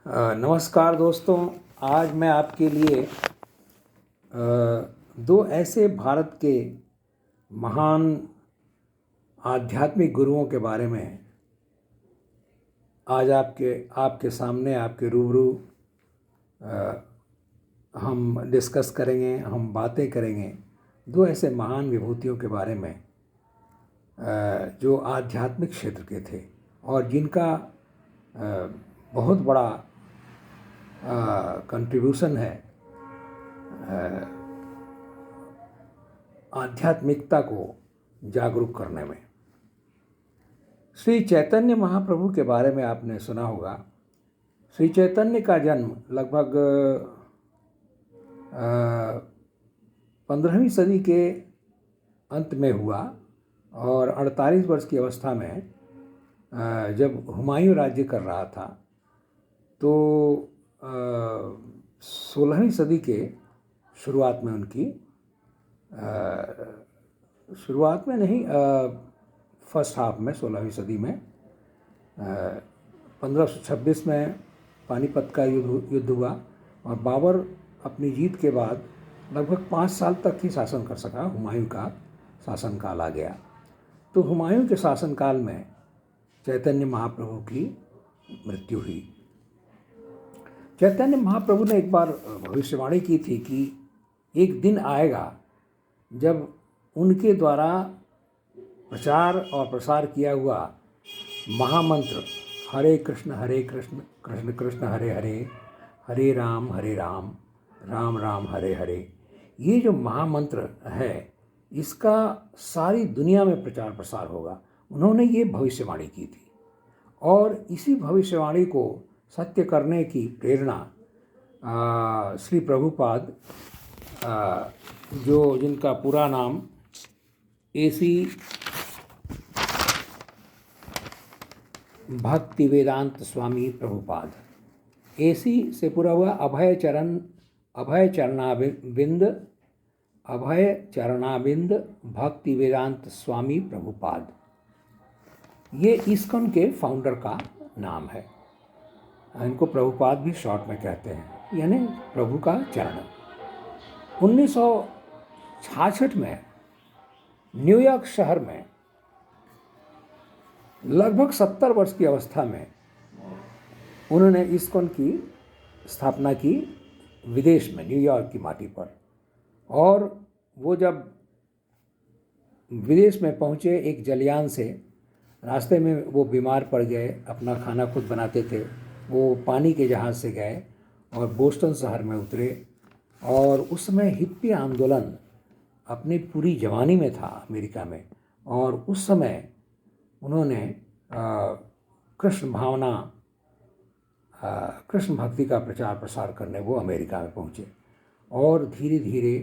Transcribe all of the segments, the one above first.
नमस्कार दोस्तों। आज मैं आपके लिए दो ऐसे भारत के महान आध्यात्मिक गुरुओं के बारे में आज आपके सामने आपके रूबरू हम डिस्कस करेंगे, हम बातें करेंगे। दो ऐसे महान विभूतियों के बारे में जो आध्यात्मिक क्षेत्र के थे और जिनका बहुत बड़ा कंट्रीब्यूशन है आध्यात्मिकता को जागरूक करने में। श्री चैतन्य महाप्रभु के बारे में आपने सुना होगा। श्री चैतन्य का जन्म लगभग 15वीं सदी के अंत में हुआ और 48 वर्ष की अवस्था में जब हुमायूं राज्य कर रहा था तो 16वीं सदी के शुरुआत में उनकी शुरुआत में नहीं, फर्स्ट हाफ में 16वीं सदी में 1526 में पानीपत का युद्ध हुआ और बाबर अपनी जीत के बाद लगभग 5 साल तक ही शासन कर सका। हुमायूं का शासनकाल आ गया। तो हुमायूं के शासनकाल में चैतन्य महाप्रभु की मृत्यु हुई। चैतन्य महाप्रभु ने एक बार भविष्यवाणी की थी कि एक दिन आएगा जब उनके द्वारा प्रचार और प्रसार किया हुआ महामंत्र हरे कृष्ण कृष्ण कृष्ण हरे हरे, हरे राम राम राम हरे हरे, ये जो महामंत्र है इसका सारी दुनिया में प्रचार प्रसार होगा। उन्होंने ये भविष्यवाणी की थी और इसी भविष्यवाणी को सत्य करने की प्रेरणा श्री प्रभुपाद, जिनका पूरा नाम एसी भक्ति वेदांत स्वामी प्रभुपाद, एसी से पूरा हुआ अभय चरणाबिंद भक्ति वेदांत स्वामी प्रभुपाद, ये इस्कॉन के फाउंडर का नाम है। इनको प्रभुपाद भी शॉर्ट में कहते हैं, यानी प्रभु का चरण। 1966 में न्यूयॉर्क शहर में लगभग 70 वर्ष की अवस्था में उन्होंने इस्कॉन की स्थापना की विदेश में, न्यूयॉर्क की माटी पर। और वो जब विदेश में पहुँचे एक जलयान से, रास्ते में वो बीमार पड़ गए, अपना खाना खुद बनाते थे, वो पानी के जहाज़ से गए और बोस्टन शहर में उतरे। और उस समय हिप्पी आंदोलन अपनी पूरी जवानी में था अमेरिका में, और उस समय उन्होंने कृष्ण भावना, कृष्ण भक्ति का प्रचार प्रसार करने वो अमेरिका में पहुँचे और धीरे धीरे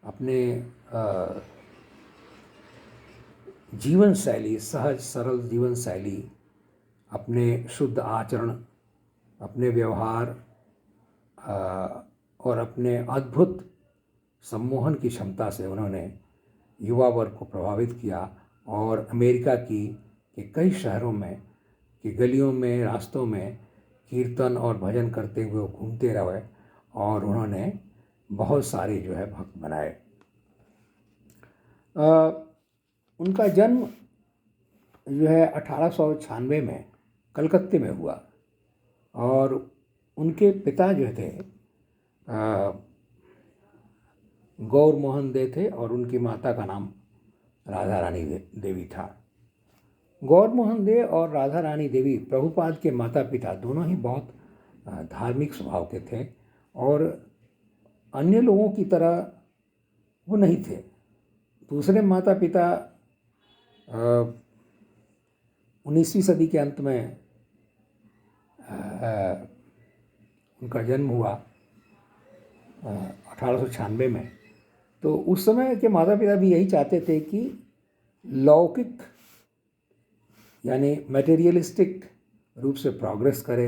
अपने जीवन शैली, सहज सरल जीवन शैली, अपने शुद्ध आचरण, अपने व्यवहार और अपने अद्भुत सम्मोहन की क्षमता से उन्होंने युवा वर्ग को प्रभावित किया और अमेरिका के कई शहरों में, की गलियों में, रास्तों में कीर्तन और भजन करते हुए घूमते रहे और उन्होंने बहुत सारे जो है भक्त बनाए। उनका जन्म जो है 1896 में कलकत्ते में हुआ और उनके पिता जो थे गौर मोहन दे थे और उनकी माता का नाम राधा रानी देवी था। गौर मोहन दे और राधा रानी देवी प्रभुपाद के माता पिता दोनों ही बहुत धार्मिक स्वभाव के थे और अन्य लोगों की तरह वो नहीं थे। दूसरे माता पिता 19वीं सदी के अंत में उनका जन्म हुआ 1896 में। तो उस समय के माता पिता भी यही चाहते थे कि लौकिक यानी मटेरियलिस्टिक रूप से प्रोग्रेस करे,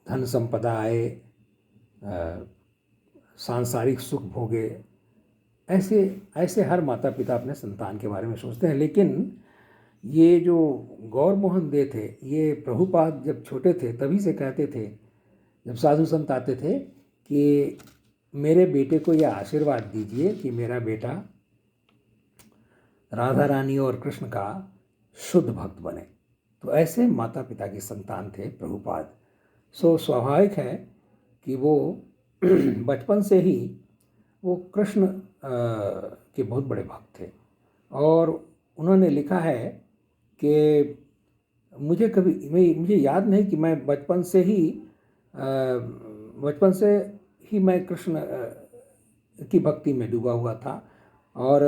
धन संपदा आए, सांसारिक सुख भोगे। ऐसे हर माता पिता अपने संतान के बारे में सोचते हैं। लेकिन ये जो गौर मोहन दे थे, ये प्रभुपाद जब छोटे थे तभी से कहते थे, जब साधु संत आते थे, कि मेरे बेटे को यह आशीर्वाद दीजिए कि मेरा बेटा राधा रानी और कृष्ण का शुद्ध भक्त बने। तो ऐसे माता पिता की संतान थे प्रभुपाद। सो स्वाभाविक है कि वो बचपन से ही वो कृष्ण के बहुत बड़े भक्त थे। और उन्होंने लिखा है कि मुझे याद नहीं कि मैं बचपन से ही मैं कृष्ण की भक्ति में डूबा हुआ था। और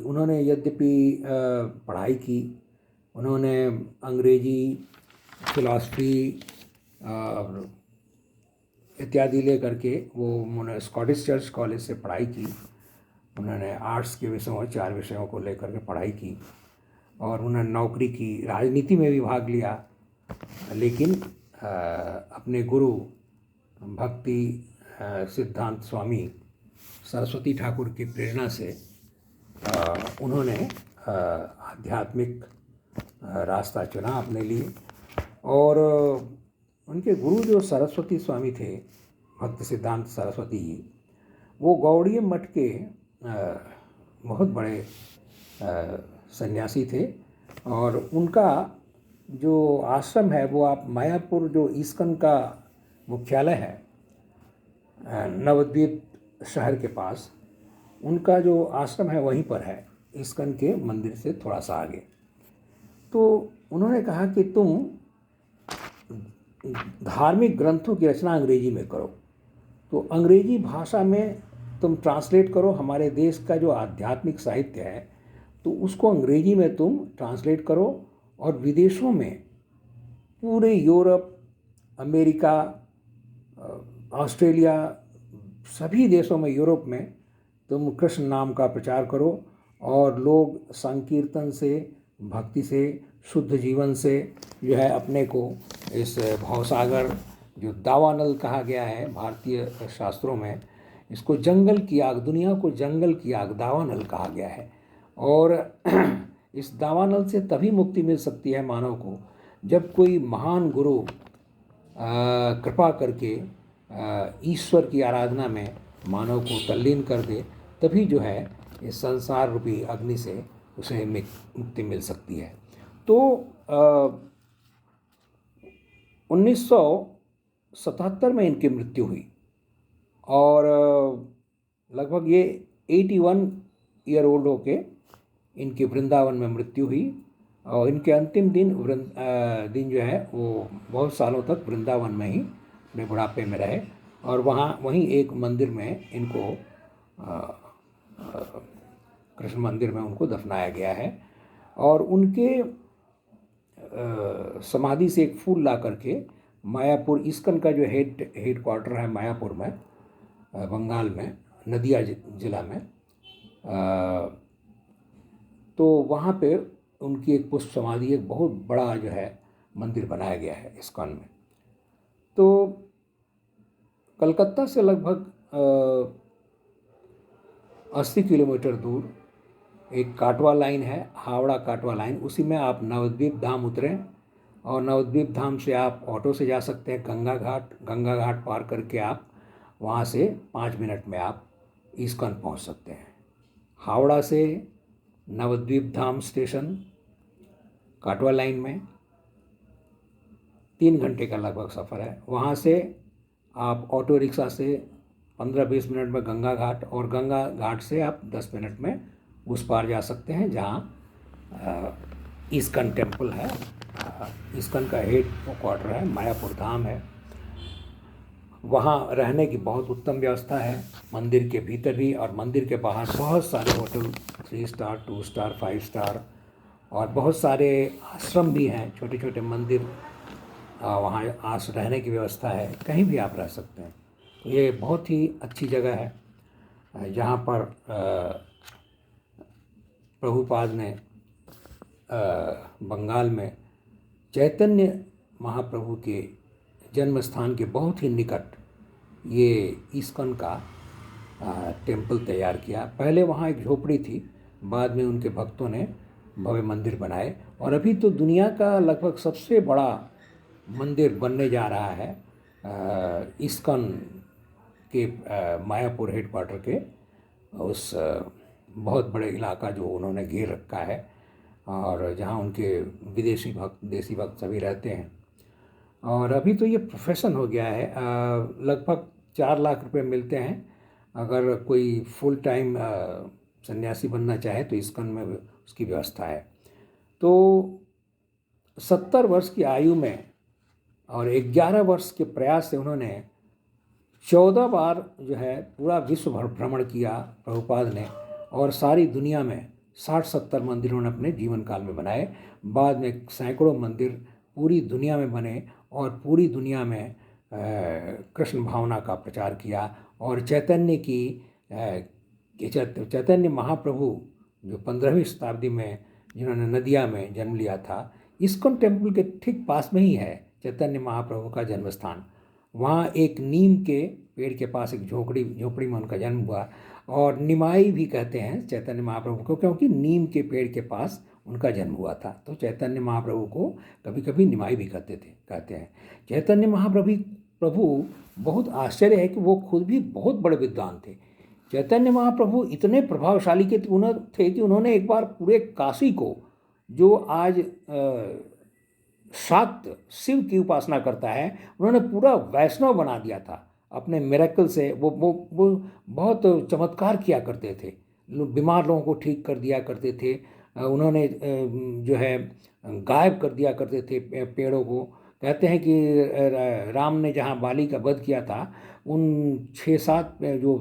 उन्होंने यद्यपि पढ़ाई की, उन्होंने अंग्रेजी, फिलॉसफी इत्यादि ले करके उन्होंने स्कॉटिश चर्च कॉलेज से पढ़ाई की। उन्होंने आर्ट्स के विषयों 4 विषयों को लेकर के पढ़ाई की और उन्होंने नौकरी की, राजनीति में भी भाग लिया। लेकिन अपने गुरु भक्ति सिद्धांत स्वामी सरस्वती ठाकुर की प्रेरणा से उन्होंने आध्यात्मिक रास्ता चुना अपने लिए। और उनके गुरु जो सरस्वती स्वामी थे, भक्ति सिद्धांत सरस्वती जी, वो गौड़ीय मठ के बहुत बड़े सन्यासी थे। और उनका जो आश्रम है वो आप मायापुर, जो इस्कन का मुख्यालय है नवद्वीप शहर के पास, उनका जो आश्रम है वहीं पर है, इस्कन के मंदिर से थोड़ा सा आगे। तो उन्होंने कहा कि तुम धार्मिक ग्रंथों की रचना अंग्रेजी में करो। तो अंग्रेजी भाषा में तुम ट्रांसलेट करो हमारे देश का जो आध्यात्मिक साहित्य है, तो उसको अंग्रेजी में तुम ट्रांसलेट करो और विदेशों में, पूरे यूरोप, अमेरिका, ऑस्ट्रेलिया, सभी देशों में, यूरोप में तुम कृष्ण नाम का प्रचार करो और लोग संकीर्तन से, भक्ति से, शुद्ध जीवन से जो है अपने को इस भवसागर, जो दावानल कहा गया है भारतीय शास्त्रों में, इसको जंगल की आग, दुनिया को जंगल की आग दावानल कहा गया है। और इस दावानल से तभी मुक्ति मिल सकती है मानव को जब कोई महान गुरु कृपा करके ईश्वर की आराधना में मानव को तल्लीन कर दे, तभी जो है इस संसार रूपी अग्नि से उसे मुक्ति मिल सकती है। तो 1977 में इनकी मृत्यु हुई और लगभग ये 81 ईयर ओल्ड होके इनकी वृंदावन में मृत्यु हुई। और इनके अंतिम दिन जो है वो बहुत सालों तक वृंदावन में ही अपने बुढ़ापे में रहे और वहीं एक मंदिर में इनको कृष्ण मंदिर में उनको दफनाया गया है। और उनके समाधि से एक फूल ला करके मायापुर, इस्कन का जो हेड क्वार्टर है मायापुर में, बंगाल में, नदिया जिला में, तो वहाँ पे उनकी एक पुष्प समाधि, एक बहुत बड़ा जो है मंदिर बनाया गया है इस्कॉन में। तो कलकत्ता से लगभग 80 किलोमीटर दूर एक काटवा लाइन है, हावड़ा काटवा लाइन, उसी में आप नवद्वीप धाम उतरें और नवद्वीप धाम से आप ऑटो से जा सकते हैं गंगा घाट पार करके आप वहाँ से 5 मिनट में आप इस्कॉन पहुँच सकते हैं। हावड़ा से नवद्वीप धाम स्टेशन काटवा लाइन में 3 घंटे का लगभग सफ़र है। वहाँ से आप ऑटो रिक्शा से 15-20 मिनट में गंगा घाट, और गंगा घाट से आप 10 मिनट में उस पार जा सकते हैं जहाँ इस्कन टेम्पल है। इस्कन का हेड क्वार्टर है, मायापुर धाम है। वहाँ रहने की बहुत उत्तम व्यवस्था है, मंदिर के भीतर भी और मंदिर के बाहर बहुत सारे होटल, 3 स्टार, 2 स्टार, 5 स्टार, और बहुत सारे आश्रम भी हैं, छोटे छोटे मंदिर, वहाँ रहने की व्यवस्था है, कहीं भी आप रह सकते हैं। तो ये बहुत ही अच्छी जगह है जहाँ पर प्रभुपाद ने बंगाल में चैतन्य महाप्रभु के जन्म स्थान के बहुत ही निकट ये इस्कॉन का टेम्पल तैयार किया। पहले वहाँ एक झोपड़ी थी, बाद में उनके भक्तों ने भव्य मंदिर बनाए और अभी तो दुनिया का लगभग सबसे बड़ा मंदिर बनने जा रहा है इस्कॉन के मायापुर हेडक्वार्टर के उस बहुत बड़े इलाका जो उन्होंने घेर रखा है और जहाँ उनके विदेशी भक्त देसी भक्त सभी रहते हैं। और अभी तो ये प्रोफेशन हो गया है। लगभग 4 लाख रुपए मिलते हैं। अगर कोई फुल टाइम सन्यासी बनना चाहे तो इस्कॉन में उसकी व्यवस्था है। तो 70 वर्ष की आयु में और 11 वर्ष के प्रयास से उन्होंने 14 बार जो है पूरा विश्व भ्रमण किया प्रभुपाद ने, और सारी दुनिया में 60-70 मंदिर उन्होंने अपने जीवन काल में बनाए। बाद में सैकड़ों मंदिर पूरी दुनिया में बने और पूरी दुनिया में कृष्ण भावना का प्रचार किया। और चैतन्य की चैतन्य महाप्रभु जो 15वीं शताब्दी में जिन्होंने नदिया में जन्म लिया था, इस्कॉन टेम्पल के ठीक पास में ही है चैतन्य महाप्रभु का जन्म स्थान। वहाँ एक नीम के पेड़ के पास एक झोपड़ी में उनका जन्म हुआ, और निमाई भी कहते हैं चैतन्य महाप्रभु को, क्योंकि नीम के पेड़ के पास उनका जन्म हुआ था। तो चैतन्य महाप्रभु को कभी कभी निमाई भी कहते हैं। चैतन्य प्रभु बहुत आश्चर्य है कि वो खुद भी बहुत बड़े विद्वान थे। चैतन्य महाप्रभु इतने प्रभावशाली थे कि उन्होंने एक बार पूरे काशी को, जो आज शाक्त शिव की उपासना करता है, उन्होंने पूरा वैष्णव बना दिया था अपने मिरेकल से। वो बहुत चमत्कार किया करते थे, बीमार लोगों को ठीक कर दिया करते थे। उन्होंने जो है गायब कर दिया करते थे पेड़ों को। कहते हैं कि राम ने जहाँ बाली का वध किया था, उन 6-7 जो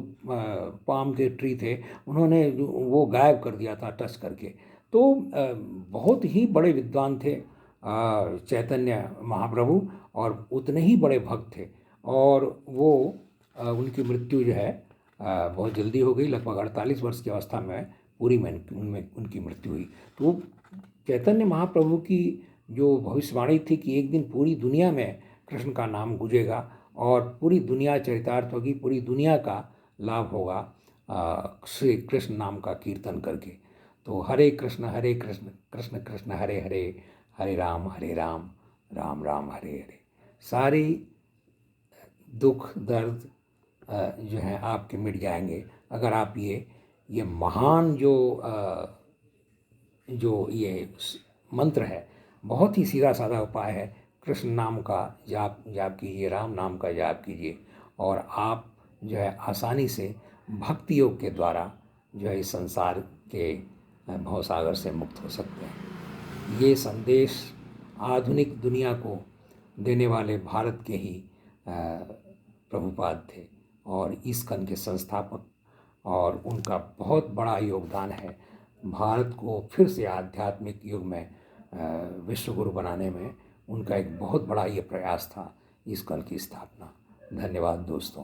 पाम के ट्री थे, उन्होंने वो गायब कर दिया था टच करके। तो बहुत ही बड़े विद्वान थे चैतन्य महाप्रभु, और उतने ही बड़े भक्त थे। और वो उनकी मृत्यु जो है बहुत जल्दी हो गई, लगभग 48 वर्ष की अवस्था में पूरी में उनकी मृत्यु हुई। तो चैतन्य महाप्रभु की जो भविष्यवाणी थी कि एक दिन पूरी दुनिया में कृष्ण का नाम गूंजेगा और पूरी दुनिया चरितार्थ होगी, पूरी दुनिया का लाभ होगा श्री कृष्ण नाम का कीर्तन करके। तो हरे कृष्ण कृष्ण कृष्ण हरे हरे, हरे राम राम राम हरे हरे। सारी दुख दर्द जो है आपके मिट जाएंगे अगर आप ये महान जो ये मंत्र है, बहुत ही सीधा साधा उपाय है। कृष्ण नाम का जाप कीजिए, राम नाम का जाप कीजिए, और आप जो है आसानी से भक्ति योग के द्वारा जो है इस संसार के भवसागर से मुक्त हो सकते हैं। ये संदेश आधुनिक दुनिया को देने वाले भारत के ही प्रभुपाद थे और इस्कॉन के संस्थापक, और उनका बहुत बड़ा योगदान है भारत को फिर से आध्यात्मिक युग में विश्व गुरु बनाने में। उनका एक बहुत बड़ा ये प्रयास था इस्कॉन की स्थापना। धन्यवाद दोस्तों।